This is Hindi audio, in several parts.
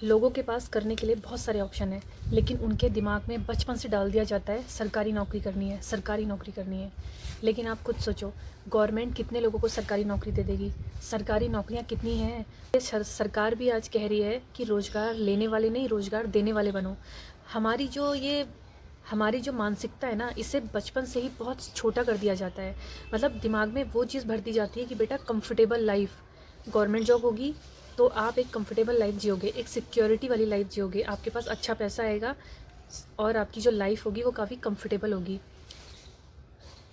लोगों के पास करने के लिए बहुत सारे ऑप्शन हैं, लेकिन उनके दिमाग में बचपन से डाल दिया जाता है सरकारी नौकरी करनी है, सरकारी नौकरी करनी है। लेकिन आप खुद सोचो, गवर्नमेंट कितने लोगों को सरकारी नौकरी दे देगी? सरकारी नौकरियां कितनी हैं? सरकार भी आज कह रही है कि रोज़गार लेने वाले नहीं, रोज़गार देने वाले बनो। हमारी जो मानसिकता है ना, इसे बचपन से ही बहुत छोटा कर दिया जाता है। मतलब दिमाग में वो चीज़ भर दी जाती है कि बेटा कंफर्टेबल लाइफ, गवर्नमेंट जॉब होगी तो आप एक कंफर्टेबल लाइफ जियोगे, एक सिक्योरिटी वाली लाइफ जियोगे, आपके पास अच्छा पैसा आएगा और आपकी जो लाइफ होगी वो काफ़ी कंफर्टेबल होगी।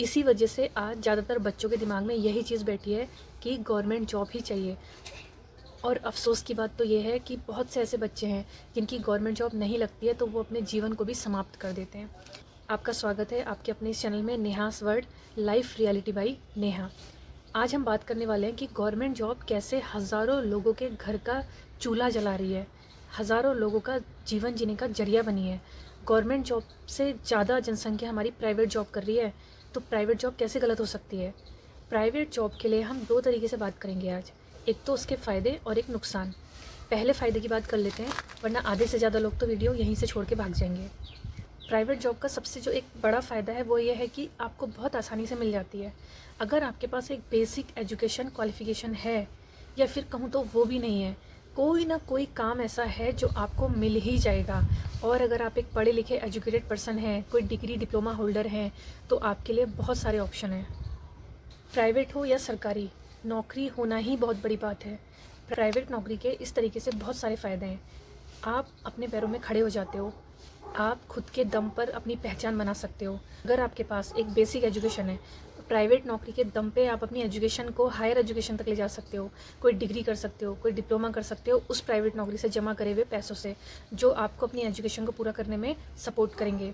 इसी वजह से आज ज़्यादातर बच्चों के दिमाग में यही चीज़ बैठी है कि गवर्नमेंट जॉब ही चाहिए। और अफ़सोस की बात तो ये है कि बहुत से ऐसे बच्चे हैं जिनकी गवर्नमेंट जॉब नहीं लगती है, तो वो अपने जीवन को भी समाप्त कर देते हैं। आपका स्वागत है आपके अपने इस चैनल में, Neha's world, life reality by Neha. आज हम बात करने वाले हैं कि गवर्नमेंट जॉब कैसे हज़ारों लोगों के घर का चूल्हा जला रही है, हज़ारों लोगों का जीवन जीने का जरिया बनी है। गवर्नमेंट जॉब से ज़्यादा जनसंख्या हमारी प्राइवेट जॉब कर रही है, तो प्राइवेट जॉब कैसे गलत हो सकती है? प्राइवेट जॉब के लिए हम दो तरीके से बात करेंगे आज, एक तो उसके फ़ायदे और एक नुकसान। पहले फ़ायदे की बात कर लेते हैं, वरना आधे से ज़्यादा लोग तो वीडियो यहीं से छोड़ के भाग जाएंगे। प्राइवेट जॉब का सबसे जो एक बड़ा फ़ायदा है वो ये है कि आपको बहुत आसानी से मिल जाती है। अगर आपके पास एक बेसिक एजुकेशन क्वालिफ़िकेशन है, या फिर कहूँ तो वो भी नहीं है, कोई ना कोई काम ऐसा है जो आपको मिल ही जाएगा। और अगर आप एक पढ़े लिखे एजुकेटेड पर्सन हैं, कोई डिग्री डिप्लोमा होल्डर हैं, तो आपके लिए बहुत सारे ऑप्शन हैं। प्राइवेट हो या सरकारी, नौकरी होना ही बहुत बड़ी बात है। प्राइवेट नौकरी के इस तरीके से बहुत सारे फ़ायदे हैं। आप अपने पैरों में खड़े हो जाते हो, आप खुद के दम पर अपनी पहचान बना सकते हो। अगर आपके पास एक बेसिक एजुकेशन है, तो प्राइवेट नौकरी के दम पे आप अपनी एजुकेशन को हायर एजुकेशन तक ले जा सकते हो। कोई डिग्री कर सकते हो, कोई डिप्लोमा कर सकते हो उस प्राइवेट नौकरी से जमा करे हुए पैसों से, जो आपको अपनी एजुकेशन को पूरा करने में सपोर्ट करेंगे।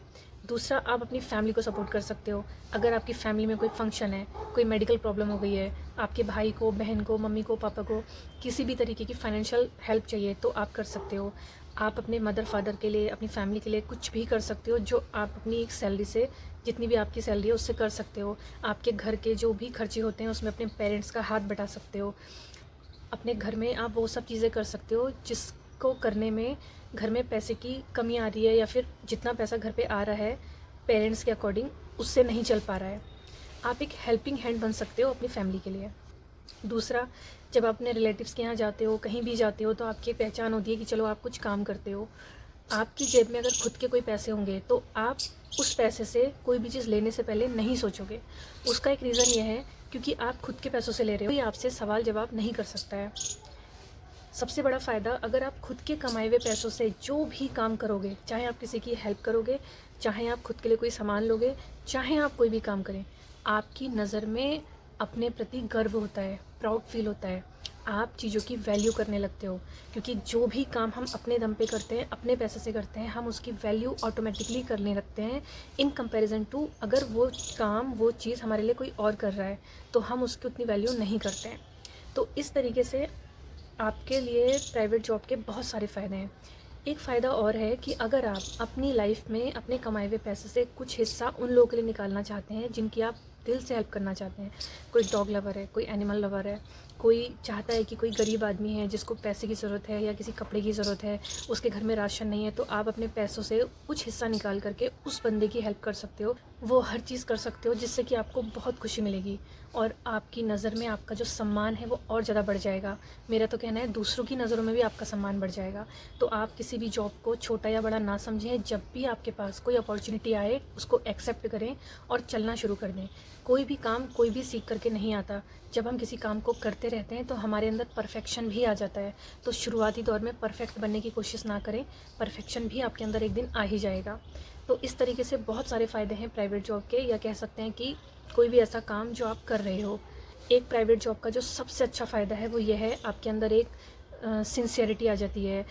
दूसरा, आप अपनी फैमिली को सपोर्ट कर सकते हो। अगर आपकी फैमिली में कोई फंक्शन है, कोई मेडिकल प्रॉब्लम हो गई है, आपके भाई को, बहन को, मम्मी को, पापा को किसी भी तरीके की फाइनेंशियल हेल्प चाहिए, तो आप कर सकते हो। आप अपने मदर फादर के लिए, अपनी फैमिली के लिए कुछ भी कर सकते हो, जो आप अपनी एक सैलरी से, जितनी भी आपकी सैलरी है उससे कर सकते हो। आपके घर के जो भी खर्चे होते हैं उसमें अपने पेरेंट्स का हाथ बटा सकते हो। अपने घर में आप वो सब चीज़ें कर सकते हो जिसको करने में घर में पैसे की कमी आ रही है, या फिर जितना पैसा घर पे आ रहा है पेरेंट्स के अकॉर्डिंग उससे नहीं चल पा रहा है। आप एक हेल्पिंग हैंड बन सकते हो अपनी फैमिली के लिए। दूसरा, जब आप अपने रिलेटिव्स के यहाँ जाते हो, कहीं भी जाते हो, तो आपकी एक पहचान होती है कि चलो आप कुछ काम करते हो। आपकी जेब में अगर खुद के कोई पैसे होंगे तो आप उस पैसे से कोई भी चीज़ लेने से पहले नहीं सोचोगे। उसका एक रीज़न ये है क्योंकि आप खुद के पैसों से ले रहे हो, कोई आपसे सवाल जवाब नहीं कर सकता है। सबसे बड़ा फ़ायदा, अगर आप खुद के कमाए हुए पैसों से जो भी काम करोगे, चाहे आप किसी की हेल्प करोगे, चाहे आप खुद के लिए कोई सामान लोगे, चाहे आप कोई भी काम करें, आपकी नज़र में अपने प्रति गर्व होता है, प्राउड फील होता है। आप चीज़ों की वैल्यू करने लगते हो, क्योंकि जो भी काम हम अपने दम पे करते हैं, अपने पैसे से करते हैं, हम उसकी वैल्यू ऑटोमेटिकली करने लगते हैं इन कंपैरिजन टू अगर वो काम, वो चीज़ हमारे लिए कोई और कर रहा है, तो हम उसकी उतनी वैल्यू नहीं करते हैं। तो इस तरीके से आपके लिए प्राइवेट जॉब के बहुत सारे फ़ायदे हैं। एक फ़ायदा और है कि अगर आप अपनी लाइफ में अपने कमाए हुए पैसे से कुछ हिस्सा उन लोगों के लिए निकालना चाहते हैं जिनकी आप दिल से हेल्प करना चाहते हैं, कोई डॉग लवर है, कोई एनिमल लवर है, कोई चाहता है कि कोई गरीब आदमी है जिसको पैसे की ज़रूरत है या किसी कपड़े की ज़रूरत है, उसके घर में राशन नहीं है, तो आप अपने पैसों से कुछ हिस्सा निकाल करके उस बंदे की हेल्प कर सकते हो। वो हर चीज़ कर सकते हो जिससे कि आपको बहुत खुशी मिलेगी और आपकी नज़र में आपका जो सम्मान है वो और ज़्यादा बढ़ जाएगा। मेरा तो कहना है दूसरों की नज़रों में भी आपका सम्मान बढ़ जाएगा। तो आप किसी भी जॉब को छोटा या बड़ा ना समझें, जब भी आपके पास कोई अपॉर्चुनिटी आए उसको एक्सेप्ट करें और चलना शुरू कर दें। कोई भी काम कोई भी सीख करके नहीं आता। जब हम किसी काम को करते रहते हैं तो हमारे अंदर परफेक्शन भी आ जाता है। तो शुरुआती दौर में परफेक्ट बनने की कोशिश ना करें, परफेक्शन भी आपके अंदर एक दिन आ ही जाएगा। तो इस तरीके से बहुत सारे फ़ायदे हैं प्राइवेट जॉब के, या कह सकते हैं कि कोई भी ऐसा काम जो आप कर रहे हो। एक प्राइवेट जॉब का जो सबसे अच्छा फ़ायदा है वो ये है, आपके अंदर एक सिंसियरिटी आ जाती है।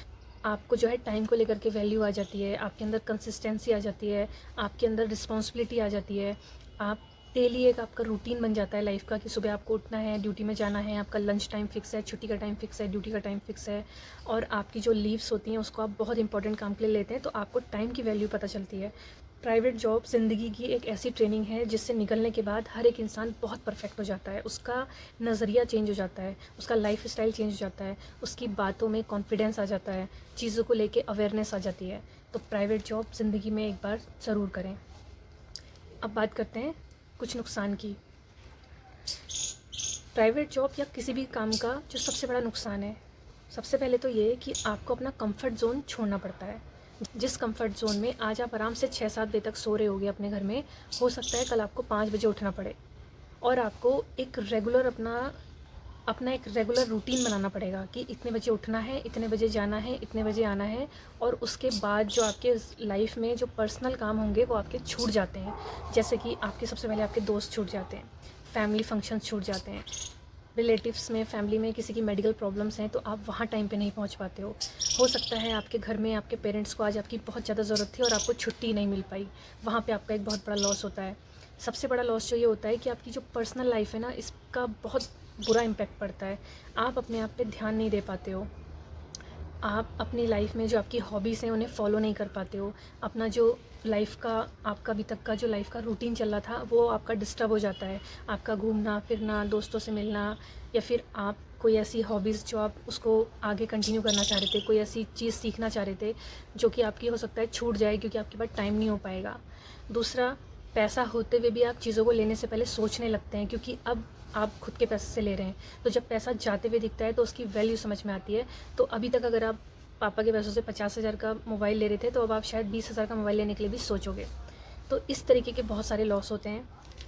आपको जो है टाइम को लेकर के वैल्यू आ जाती है, आपके अंदर कंसिस्टेंसी आ जाती है, आपके अंदर रिस्पॉन्सिबिलिटी आ जाती है। आप डेली एक आपका रूटीन बन जाता है लाइफ का कि सुबह आपको उठना है, ड्यूटी में जाना है, आपका लंच टाइम फिक्स है, छुट्टी का टाइम फिक्स है, ड्यूटी का टाइम फिक्स है, और आपकी जो लीव्स होती हैं उसको आप बहुत इंपॉर्टेंट काम के लिए लेते हैं, तो आपको टाइम की वैल्यू पता चलती है। प्राइवेट जॉब ज़िंदगी की एक ऐसी ट्रेनिंग है जिससे निकलने के बाद हर एक इंसान बहुत परफेक्ट हो जाता है, उसका नज़रिया चेंज हो जाता है, उसका लाइफ स्टाइल चेंज हो जाता है, उसकी बातों में कॉन्फिडेंस आ जाता है, चीज़ों को लेके अवेयरनेस आ जाती है। तो प्राइवेट जॉब ज़िंदगी में एक बार ज़रूर करें। अब बात करते हैं कुछ नुकसान की। प्राइवेट जॉब या किसी भी काम का जो सबसे बड़ा नुकसान है, सबसे पहले तो ये कि आपको अपना कंफर्ट ज़ोन छोड़ना पड़ता है। जिस कंफर्ट ज़ोन में आज आप आराम से 6-7 बजे तक सो रहे होगे अपने घर में, हो सकता है कल आपको 5 बजे उठना पड़े और आपको एक रेगुलर अपना एक रेगुलर रूटीन बनाना पड़ेगा कि इतने बजे उठना है, इतने बजे जाना है, इतने बजे आना है। और उसके बाद जो आपके लाइफ में जो पर्सनल काम होंगे वो आपके छूट जाते हैं। जैसे कि आपके सबसे पहले आपके दोस्त छूट जाते हैं, फैमिली फंक्शंस छूट जाते हैं, रिलेटिव्स में फैमिली में किसी की मेडिकल प्रॉब्लम्स हैं तो आप वहाँ टाइम पे नहीं पहुँच पाते हो सकता है आपके घर में आपके पेरेंट्स को आज आपकी बहुत ज़्यादा ज़रूरत थी और आपको छुट्टी नहीं मिल पाई, वहाँ पे आपका एक बहुत बड़ा लॉस होता है। सबसे बड़ा लॉस जो ये होता है कि आपकी जो पर्सनल लाइफ है ना, इसका बहुत बुरा इम्पैक्ट पड़ता है। आप अपने आप पे ध्यान नहीं दे पाते हो, आप अपनी लाइफ में जो आपकी हॉबीज़ हैं उन्हें फॉलो नहीं कर पाते हो, अपना जो लाइफ का आपका अभी तक का जो लाइफ का रूटीन चल रहा था वो आपका डिस्टर्ब हो जाता है। आपका घूमना फिरना, दोस्तों से मिलना, या फिर आप कोई ऐसी हॉबीज़ जो आप उसको आगे कंटिन्यू करना चाह रहे थे, कोई ऐसी चीज़ सीखना चाह रहे थे जो कि आपकी हो सकता है छूट जाए क्योंकि आपके पास टाइम नहीं हो पाएगा। दूसरा, पैसा होते हुए भी आप चीज़ों को लेने से पहले सोचने लगते हैं क्योंकि अब आप खुद के पैसे से ले रहे हैं। तो जब पैसा जाते हुए दिखता है तो उसकी वैल्यू समझ में आती है। तो अभी तक अगर आप पापा के पैसों से 50,000 का मोबाइल ले रहे थे तो अब आप शायद 20,000 का मोबाइल लेने के लिए भी सोचोगे। तो इस तरीके के बहुत सारे लॉस होते हैं।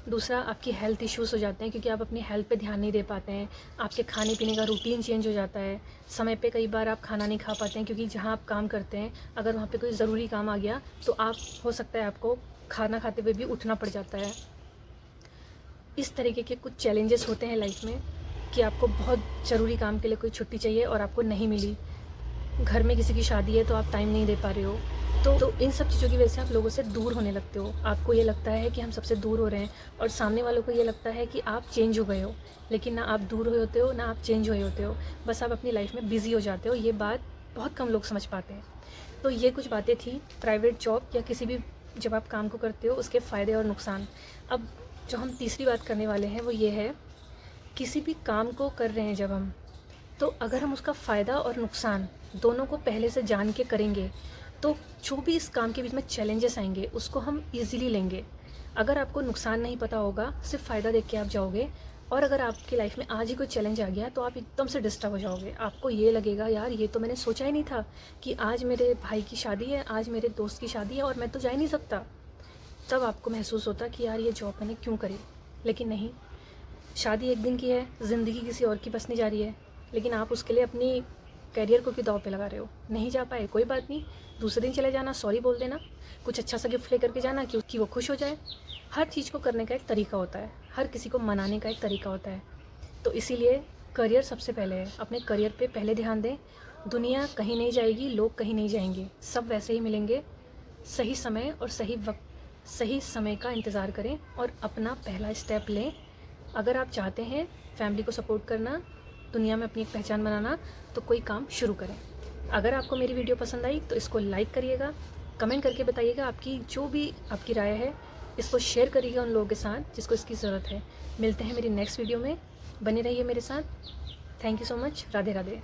दूसरा, आपकी हेल्थ इश्यूज़ हो जाते हैं क्योंकि आप अपनी हेल्थ पे ध्यान नहीं दे पाते हैं। आपके खाने पीने का रूटीन चेंज हो जाता है। समय पे कई बार आप खाना नहीं खा पाते हैं क्योंकि जहाँ आप काम करते हैं अगर वहाँ पे कोई ज़रूरी काम आ गया तो आप हो सकता है आपको खाना खाते हुए भी उठना पड़ जाता है। इस तरीके के कुछ चैलेंजेस होते हैं लाइफ में कि आपको बहुत ज़रूरी काम के लिए कोई छुट्टी चाहिए और आपको नहीं मिली। घर में किसी की शादी है तो आप टाइम नहीं दे पा रहे हो। तो इन सब चीज़ों की वजह से आप लोगों से दूर होने लगते हो। आपको ये लगता है कि हम सबसे दूर हो रहे हैं और सामने वालों को ये लगता है कि आप चेंज हो गए हो, लेकिन ना आप दूर हुए होते हो ना आप चेंज हुए होते हो। बस आप अपनी लाइफ में बिज़ी हो जाते हो। ये बात बहुत कम लोग समझ पाते हैं। तो ये कुछ बातें थी प्राइवेट जॉब या किसी भी जब आप काम को करते हो उसके फ़ायदे और नुकसान। अब जो हम तीसरी बात करने वाले हैं वो ये है, किसी भी काम को कर रहे हैं जब हम, तो अगर हम उसका फ़ायदा और नुकसान दोनों को पहले से जान के करेंगे तो जो भी इस काम के बीच में चैलेंजेस आएंगे उसको हम इजीली लेंगे। अगर आपको नुकसान नहीं पता होगा, सिर्फ फ़ायदा देख के आप जाओगे और अगर आपकी लाइफ में आज ही कोई चैलेंज आ गया तो आप एकदम से डिस्टर्ब हो जाओगे। आपको ये लगेगा यार ये तो मैंने सोचा ही नहीं था कि आज मेरे भाई की शादी है, आज मेरे दोस्त की शादी है और मैं तो जा ही नहीं सकता। तब आपको महसूस होता कि यार ये जॉब मैंने क्यों करी। लेकिन नहीं, शादी एक दिन की है, ज़िंदगी किसी और की बसने जा रही है, लेकिन आप उसके लिए अपनी करियर को क्यों दाव पे लगा रहे हो। नहीं जा पाए कोई बात नहीं, दूसरे दिन चले जाना, सॉरी बोल देना, कुछ अच्छा सा गिफ्ट लेकर के जाना क्योंकि वो खुश हो जाए। हर चीज़ को करने का एक तरीका होता है, हर किसी को मनाने का एक तरीका होता है। तो इसीलिए करियर सबसे पहले है, अपने करियर पे पहले ध्यान दें। दुनिया कहीं नहीं जाएगी, लोग कहीं नहीं जाएंगे, सब वैसे ही मिलेंगे। सही समय और सही वक्त, सही समय का इंतज़ार करें और अपना पहला स्टेप लें। अगर आप चाहते हैं फैमिली को सपोर्ट करना, दुनिया में अपनी एक पहचान बनाना, तो कोई काम शुरू करें। अगर आपको मेरी वीडियो पसंद आई तो इसको लाइक करिएगा, कमेंट करके बताइएगा आपकी जो भी आपकी राय है। इसको शेयर करिएगा उन लोगों के साथ जिसको इसकी ज़रूरत है। मिलते हैं मेरी नेक्स्ट वीडियो में, बने रहिए मेरे साथ। Thank you so much. Radhe Radhe.